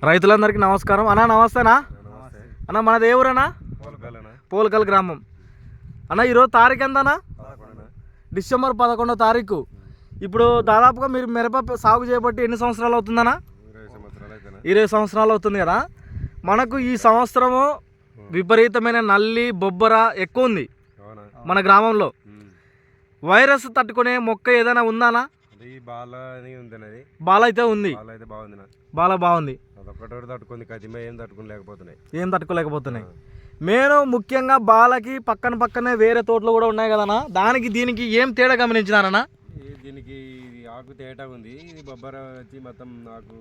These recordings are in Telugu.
రైతులందరికీ నమస్కారం అన్న. నమస్తేనా అన్న? మనది ఏ ఊరన్నా? పోల్కల్ గ్రామం అన్న. ఈరోజు తారీఖు ఎంతనా? డిసెంబర్ 11వ తారీఖు. ఇప్పుడు దాదాపుగా మీరు మిరప సాగు చేయబట్టి ఎన్ని సంవత్సరాలు అవుతుందన్నా? 20 సంవత్సరాలు అవుతుంది కదా. మనకు ఈ సంవత్సరము విపరీతమైన నల్లి బొబ్బర ఎక్కువ ఉంది మన గ్రామంలో. వైరస్ తట్టుకునే మొక్క ఏదైనా ఉందానా? బాల అయితే ఉంది. బాల బాగుంది. ఏం తట్టుకోలేకపోతున్నాయి. నేను ముఖ్యంగా బాలకి పక్కనే వేరే తోటలు కూడా ఉన్నాయి కదన్నా, దానికి దీనికి ఏం తేడా గమనించినారన్నా? దీనికి ఆకు తేటా ఉంది, ఇది బొబ్బర వచ్చి మొత్తం ఆకు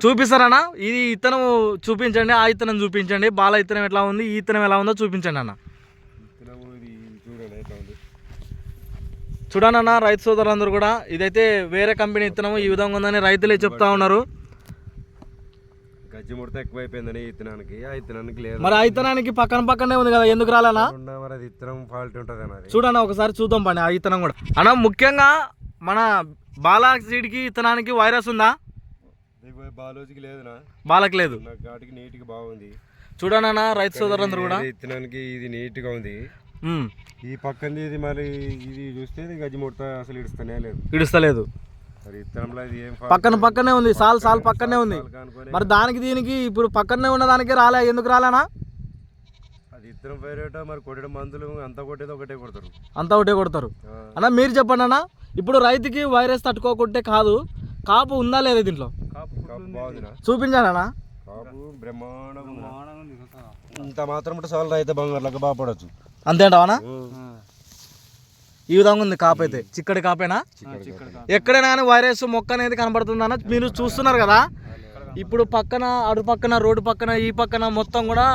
చూపిస్తారన్నా? ఇది ఇత్తనం చూపించండి, ఆ ఇత్తనం చూపించండి. బాల ఇత్తనం ఎట్లా ఉంది, ఈ ఇత్తనం ఎలా ఉందో చూపించండి అన్న. చూడండి అన్న, రైతు సోదరులందరూ కూడా ఇదైతే వేరే కంపెనీ ఇత్తనం ఈ విధంగా ఉందని రైతులే చెప్తా ఉన్నారు. గజ్జి ముడత ఎక్కువైపోయిందని ఇత్తనానికి, ఆ ఇత్తనానికి లేదు. మరి ఆ ఇత్తనానికి పక్కనే ఉంది కదా, ఎందుకు రాలేనా? ఇత్తనం ఫాల్ట్ ఉంటుంది చూడన్నా, ఒకసారి చూద్దాం పండి ఆ ఇత్తనం కూడా అన్న. ముఖ్యంగా మన బాలా సీడ్కి ఇత్తనానికి వైరస్ ఉందా? బాలోజీకి లేదునా? బాలకి లేదు, వాటికి నీట్గా బాగుంది. చూడండి అన్న, రైతు సోదరులందరూ కూడా ఇత్తనానికి ఇది నీట్గా ఉంది. ఈ పక్కన ఇది మరి ఇది చూస్తే గజ్జి ముడత అసలు ఇడుస్తలేదు. పక్కనే ఉంది, సాల్ పక్కనే ఉంది. మరి దానికి దీనికి ఇప్పుడు పక్కనే ఉన్న దానికి రాలే, ఎందుకు రాలేనా? అది ఇత్తనం పేరేటో మరి కొట్టడం మందులు అంతా కొట్టేది ఒకటే కొడతారు అన్న. మీరు చెప్పండి అన్న, ఇప్పుడు రైతుకి వైరస్ తట్టుకోకుంటే కాదు, కాపు ఉందా లేదా దీంట్లో? చూపించాను అన్న. ఇంత మాత్రం చాలు, రైతు బంగారులకు బాగుపడచ్చు. అంతేంటావనా? ఈ విధంగా ఉంది కాపు అయితే, చిక్కడి కాపేనా? ఎక్కడైనా కానీ వైరస్ మొక్క అనేది కనబడుతుందన్న, మీరు చూస్తున్నారు కదా. ఇప్పుడు అటు పక్కన రోడ్డు పక్కన ఈ పక్కన మొత్తం కూడా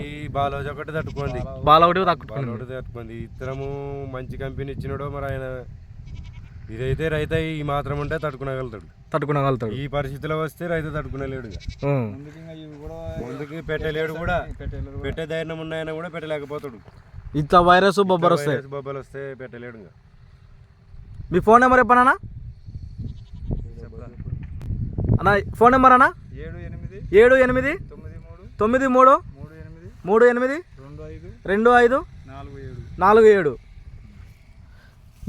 ఈ బాలోజీ ఒకటి తట్టుకుంది. తట్టుకుంది. ఇత్తనము మంచి కంపెనీ ఇచ్చినాడో మరి ఆయన. ఇదైతే రైతు ఈ మాత్రం ఉంటే తట్టుకునగలుగుతాడు. ఈ పరిస్థితిలో వస్తే రైతు తట్టుకునేలేడు. ముందుకి పెట్టలేడు కూడా, పెట్టే ధైర్యం ఉన్నాయని కూడా పెట్టలేకపోతాడు. ఇంత వైరస్ బొబ్బలు వస్తే పెట్టలేడు. మీ ఫోన్ నెంబర్ చెప్పనా అన్న? ఫోన్ నెంబర్ అన్నా? 78 93 38 25 47.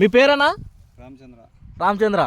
మీ పేరన్నా? రామచంద్ర.